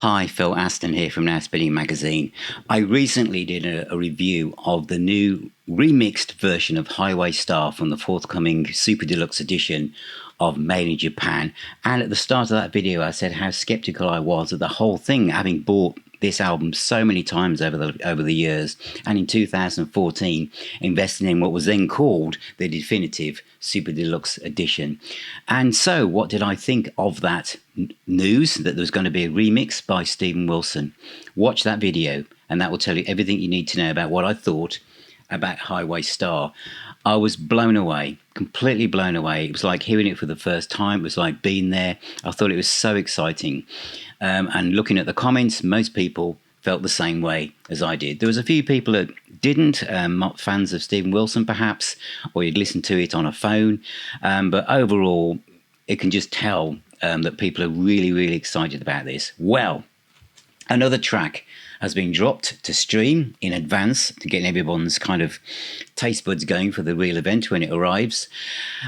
Hi, Phil Aston here from Now Spinning Magazine. I recently did a review of the new remixed version of Highway Star from the forthcoming Super Deluxe edition of Made in Japan. And at the start of that video, I said how skeptical I was of the whole thing, having bought this album so many times over the years, and in 2014 investing in what was then called the definitive Super Deluxe edition. And so what did I think of that news that there was going to be a remix by Stephen Wilson? Watch that video and that will tell you everything you need to know about what I thought about Highway Star. I was blown away, completely blown away. It was like hearing it for the first time. It was like being there. I thought it was so exciting. And looking at the comments, most people felt the same way as I did. There was a few people that didn't, not fans of Stephen Wilson perhaps, or you'd listen to it on a phone. But overall, it can just tell that people are really, really excited about this. Well, another track has been dropped to stream in advance to get everyone's kind of taste buds going for the real event when it arrives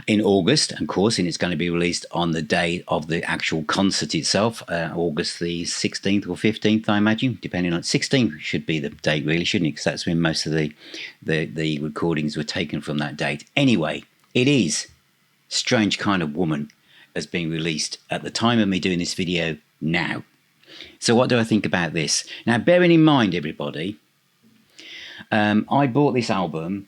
in August, of course, and it's going to be released on the day of the actual concert itself, August the 16th or 15th, I imagine, depending on 16th should be the date, really, shouldn't it? Because that's when most of the recordings were taken from that date. Anyway, it is Strange Kind of Woman has been released at the time of me doing this video now. So what do I think about this? Now, bearing in mind, everybody, I bought this album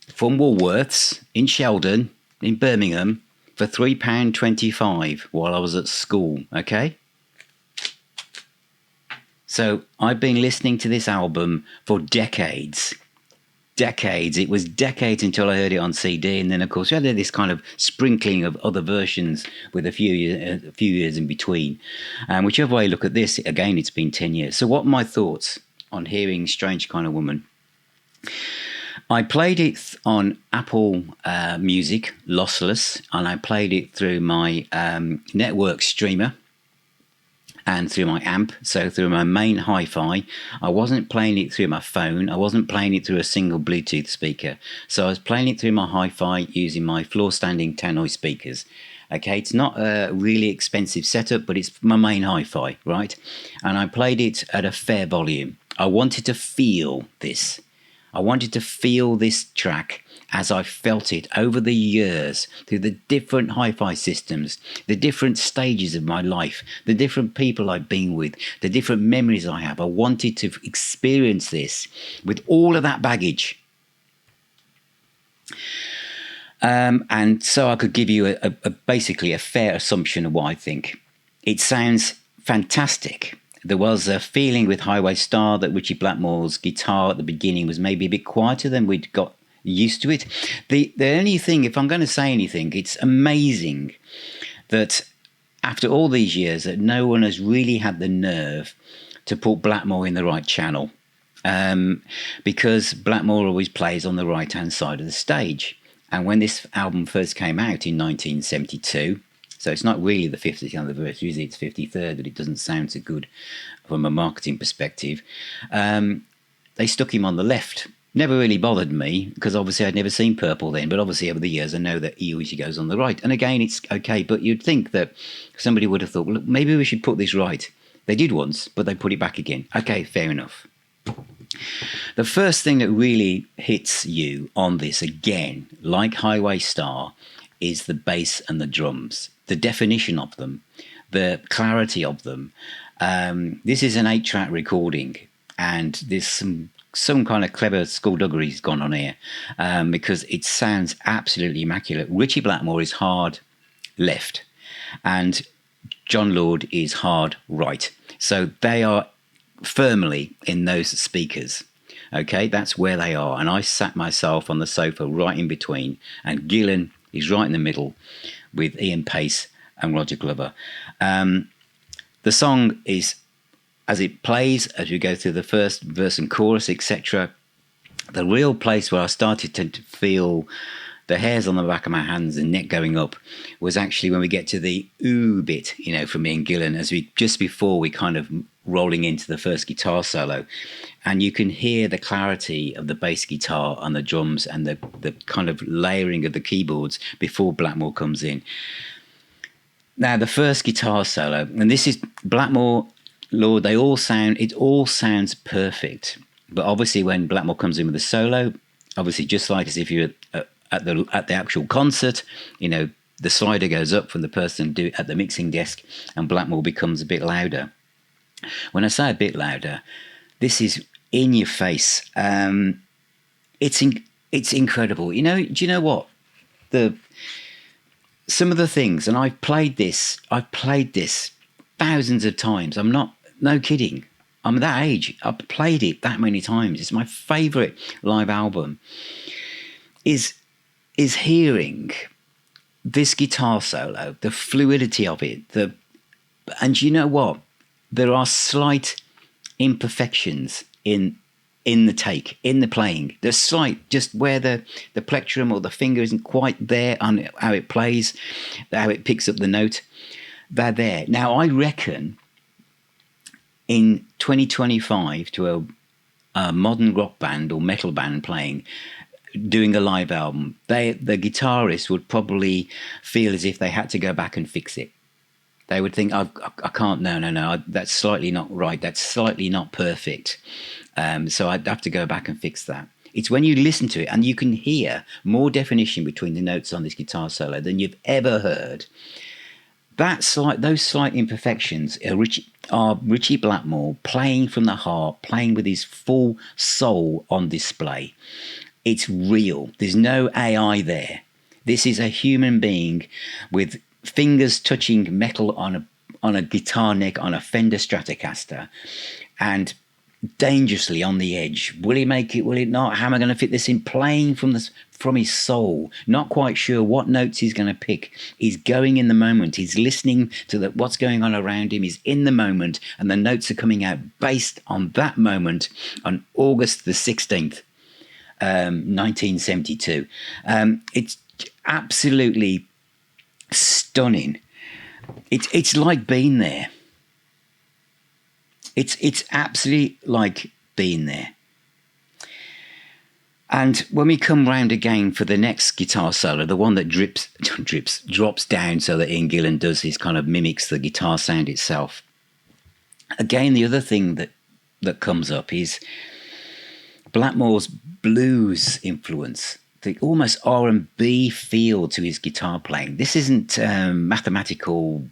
from Woolworths in Sheldon, in Birmingham, for £3.25 while I was at school, okay? So I've been listening to this album for decades. It was decades until I heard it on CD, and then of course we had this kind of sprinkling of other versions with a few years in between. Whichever way you look at this, again, it's been 10 years. So what are my thoughts on hearing Strange Kind of Woman? I played it on Apple Music lossless, and I played it through my network streamer and through my amp, so through my main hi-fi. I wasn't playing it through my phone. I wasn't playing it through a single Bluetooth speaker. So I was playing it through my hi-fi using my floor-standing tannoy speakers. Okay, it's not a really expensive setup, but it's my main hi-fi, right? And I played it at a fair volume. I wanted to feel this. I wanted to feel this track as I felt it over the years through the different hi-fi systems, the different stages of my life, the different people I've been with, the different memories I have. I wanted to experience this with all of that baggage. And so I could give you basically a fair assumption of what I think. It sounds fantastic. There was a feeling with Highway Star that Richie Blackmore's guitar at the beginning was maybe a bit quieter than we'd got used to it. The only thing, if I'm going to say anything, it's amazing that after all these years that no one has really had the nerve to put Blackmore in the right channel, because Blackmore always plays on the right hand side of the stage. And when this album first came out in 1972, so it's not really the 50th anniversary, is it? It's 53rd, but it doesn't sound so good from a marketing perspective. They stuck him on the left. Never really bothered me, because obviously I'd never seen Purple then, but obviously over the years I know that he usually goes on the right. And again, it's okay, but you'd think that somebody would have thought, well, look, maybe we should put this right. They did once, but they put it back again. Okay, fair enough. The first thing that really hits you on this, again, like Highway Star, is the bass and the drums, the definition of them, the clarity of them. This is an 8-track recording, and there's some kind of clever skullduggery's gone on here, because it sounds absolutely immaculate. Richie Blackmore is hard left, and John Lord is hard right. So they are firmly in those speakers. Okay, that's where they are. And I sat myself on the sofa right in between, and Gillan is right in the middle with Ian Pace and Roger Glover. The song is, as it plays, as we go through the first verse and chorus, etc., the real place where I started to feel the hairs on the back of my hands and neck going up was actually when we get to the ooh bit, from Ian Gillan, as we just before we kind of rolling into the first guitar solo, and you can hear the clarity of the bass guitar and the drums and the kind of layering of the keyboards before Blackmore comes in. Now, the first guitar solo, and this is Blackmore Lord, it all sounds perfect. But obviously, when Blackmore comes in with a solo, obviously, just like as if you're at the actual concert, the slider goes up from the person at the mixing desk, and Blackmore becomes a bit louder. When I say a bit louder, this is in your face. It's incredible. Do you know what? Some of the things, and I've played this thousands of times. I'm not, no kidding. I'm that age. I've played it that many times. It's my favourite live album. Is hearing this guitar solo, the fluidity of it, and you know what? There are slight imperfections in the take, in the playing. There's slight, just where the plectrum or the finger isn't quite there on how it plays, how it picks up the note. They're there. Now, I reckon in 2025 to a modern rock band or metal band doing a live album, the guitarist would probably feel as if they had to go back and fix it. They would think, I can't, no, that's slightly not right. That's slightly not perfect. So I'd have to go back and fix that. It's when you listen to it and you can hear more definition between the notes on this guitar solo than you've ever heard. Those slight imperfections are Richie Blackmore playing from the heart, playing with his full soul on display. It's real. There's no AI there. This is a human being with fingers touching metal on a guitar neck on a Fender Stratocaster, and dangerously on the edge. Will he make it? Will he not? How am I going to fit this in? Playing from his soul, not quite sure what notes he's going to pick. He's going in the moment. He's listening to what's going on around him. He's in the moment, and the notes are coming out based on that moment on August the 16th, 1972. It's absolutely stunning. It's like being there. It's absolutely like being there. And when we come round again for the next guitar solo, the one that drops down so that Ian Gillan does his kind of mimics the guitar sound itself. Again, the other thing that comes up is Blackmore's blues influence, the almost R&B feel to his guitar playing. This isn't mathematical,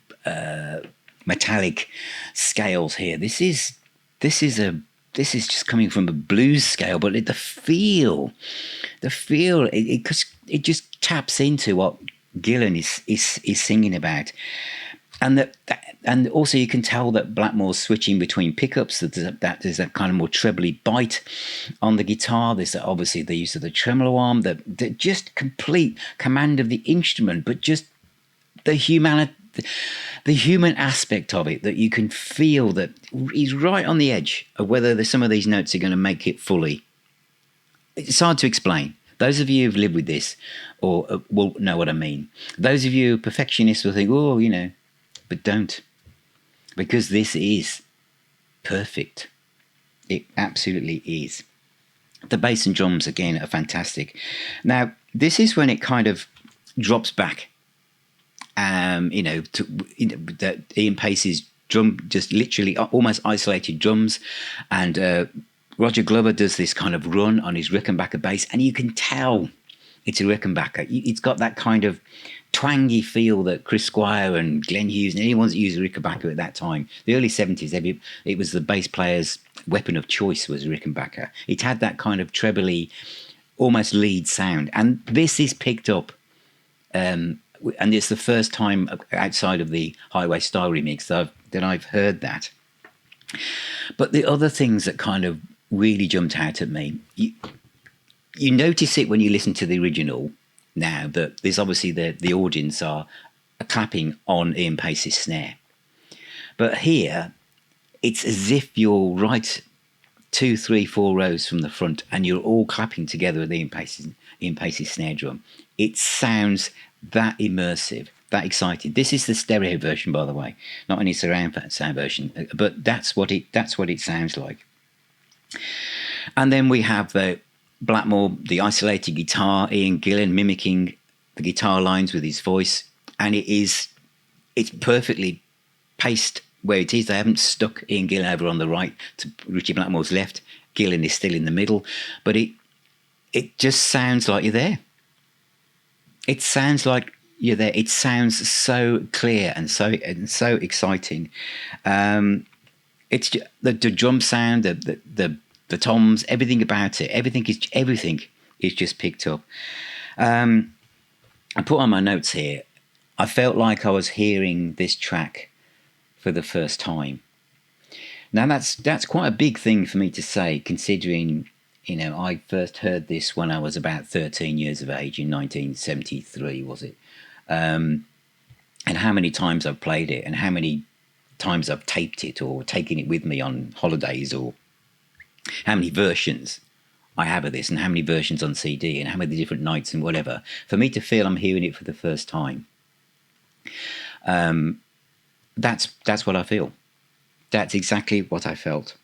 metallic scales here. This is just coming from a blues scale, but the feel, it just taps into what Gillan is singing about, and also you can tell that Blackmore's switching between pickups. That there's that kind of more trebly bite on the guitar. There's obviously the use of the tremolo arm, the just complete command of the instrument, but just the human aspect of it, that you can feel that he's right on the edge of whether some of these notes are going to make it fully. It's hard to explain. Those of you who've lived with this or will know what I mean. Those of you perfectionists will think, oh, but don't. Because this is perfect. It absolutely is. The bass and drums, again, are fantastic. Now, this is when it kind of drops back. That Ian Paice's drum, just literally almost isolated drums, and Roger Glover does this kind of run on his Rickenbacker bass, and you can tell it's a Rickenbacker. It's got that kind of twangy feel that Chris Squire and Glenn Hughes and anyone that used a Rickenbacker at that time, the early 70s, it was the bass player's weapon of choice was a Rickenbacker. It had that kind of trebly, almost lead sound, and this is picked up. And it's the first time outside of the Highway Star remix that I've heard that. But the other things that kind of really jumped out at me, you notice it when you listen to the original now, that there's obviously the audience are clapping on Ian Paice's snare. But here, it's as if you're right 2, 3, 4 rows from the front and you're all clapping together with Ian Paice's snare drum. It sounds that immersive, that exciting. This is the stereo version, by the way, not any surround sound version, but that's what it sounds like. And then we have the Blackmore, the isolated guitar, Ian Gillan mimicking the guitar lines with his voice, and it's perfectly paced where it is. They haven't stuck Ian Gillan over on the right to Richie Blackmore's left. Gillan is still in the middle, but it just sounds like you're there. It sounds like you're there. It sounds so clear and so exciting. It's the drum sound, the toms, everything about it. Everything is just picked up. I put on my notes here. I felt like I was hearing this track for the first time. Now that's quite a big thing for me to say, considering, I first heard this when I was about 13 years of age in 1973, was it? And how many times I've played it, and how many times I've taped it or taken it with me on holidays, or how many versions I have of this, and how many versions on CD, and how many different nights and whatever. For me to feel I'm hearing it for the first time, that's what I feel. That's exactly what I felt.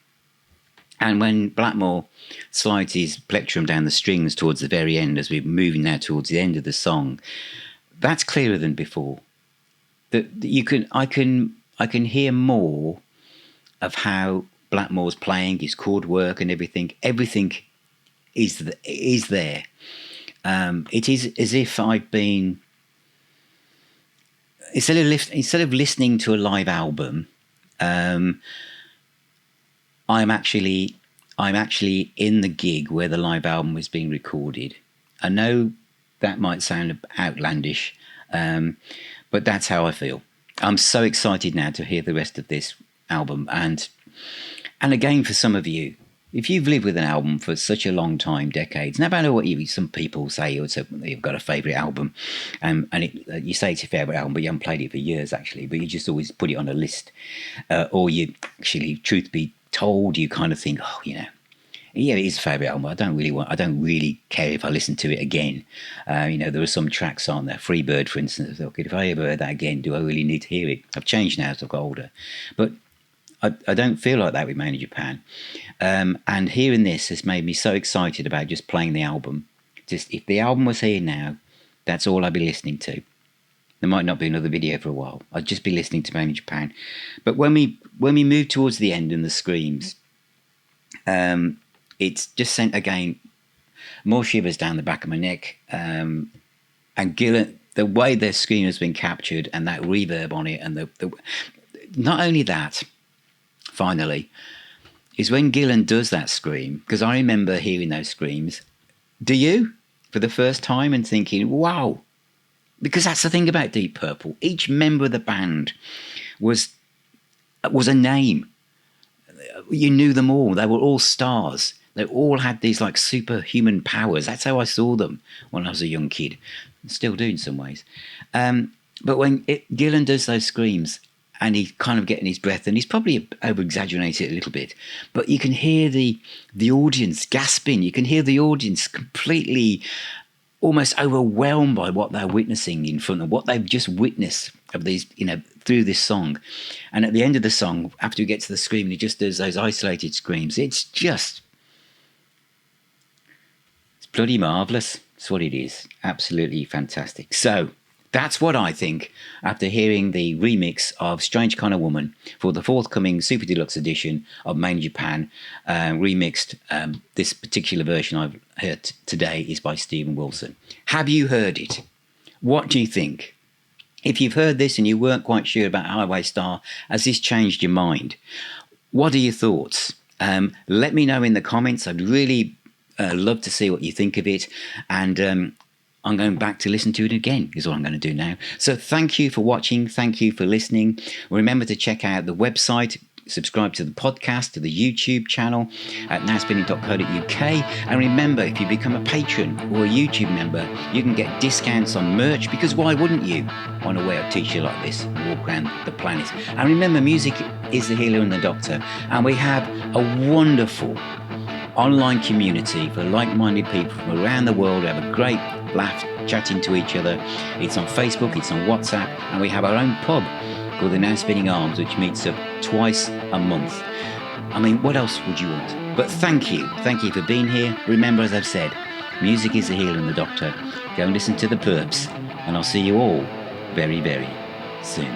And when Blackmore slides his plectrum down the strings towards the very end, as we're moving now towards the end of the song, that's clearer than before. That I can hear more of how Blackmore's playing, his chord work and everything. Everything is there. It is as if I've been, instead of listening to a live album, I'm actually in the gig where the live album was being recorded. I know that might sound outlandish, but that's how I feel. I'm so excited now to hear the rest of this album. And again, for some of you, if you've lived with an album for such a long time, decades, no matter what some people say, you've got a favourite album, and you say it's your favourite album, but you haven't played it for years, actually, but you just always put it on a list. Or you actually, truth be told, you kind of think, yeah, it is a favourite album, but I don't really care if I listen to it again. There are some tracks on there, Freebird, for instance. I thought, if I ever heard that again, do I really need to hear it? I've changed now as I've got older. But I don't feel like that with Made in Japan. And hearing this has made me so excited about just playing the album. Just if the album was here now, that's all I'd be listening to. There might not be another video for a while. I'd just be listening to Made in Japan. But when we move towards the end and the screams, it's just sent again more shivers down the back of my neck. And Gillan, the way their scream has been captured and that reverb on it, and the not only that, finally, is when Gillan does that scream, because I remember hearing those screams. Do you? For the first time, and thinking, wow. Because that's the thing about Deep Purple. Each member of the band was a name. You knew them all. They were all stars. They all had these like superhuman powers. That's how I saw them when I was a young kid. Still do in some ways. But when Gillan does those screams, and he's kind of getting his breath, and he's probably over-exaggerated a little bit, but you can hear the audience gasping. You can hear the audience completely, almost overwhelmed by what they're witnessing in front of what they've just witnessed of these, through this song. And at the end of the song, after he gets to the scream, he just does those isolated screams. It's bloody marvellous. That's what it is. Absolutely fantastic. So that's what I think after hearing the remix of Strange Kind of Woman for the forthcoming Super Deluxe edition of Made in Japan, remixed. This particular version I've heard today is by Stephen Wilson. Have you heard it? What do you think? If you've heard this and you weren't quite sure about Highway Star, has this changed your mind? What are your thoughts? Let me know in the comments. I'd really love to see what you think of it. And I'm going back to listen to it again, is what I'm going to do now. So thank you for watching. Thank you for listening. Remember to check out the website, subscribe to the podcast, to the YouTube channel at nowspinning.co.uk. And remember, if you become a patron or a YouTube member, you can get discounts on merch, because why wouldn't you want to wear a t-shirt like this and walk around the planet? And remember, music is the healer and the doctor. And we have a wonderful online community for like-minded people from around the world who have a great laugh chatting to each other. It's on Facebook, it's on WhatsApp, and we have our own pub called the Now Spinning Arms, which meets up twice a month. I mean, what else would you want? But thank you for being here. Remember, as I've said, music is the healer and the doctor. Go and listen to the Perps, and I'll see you all very, very soon.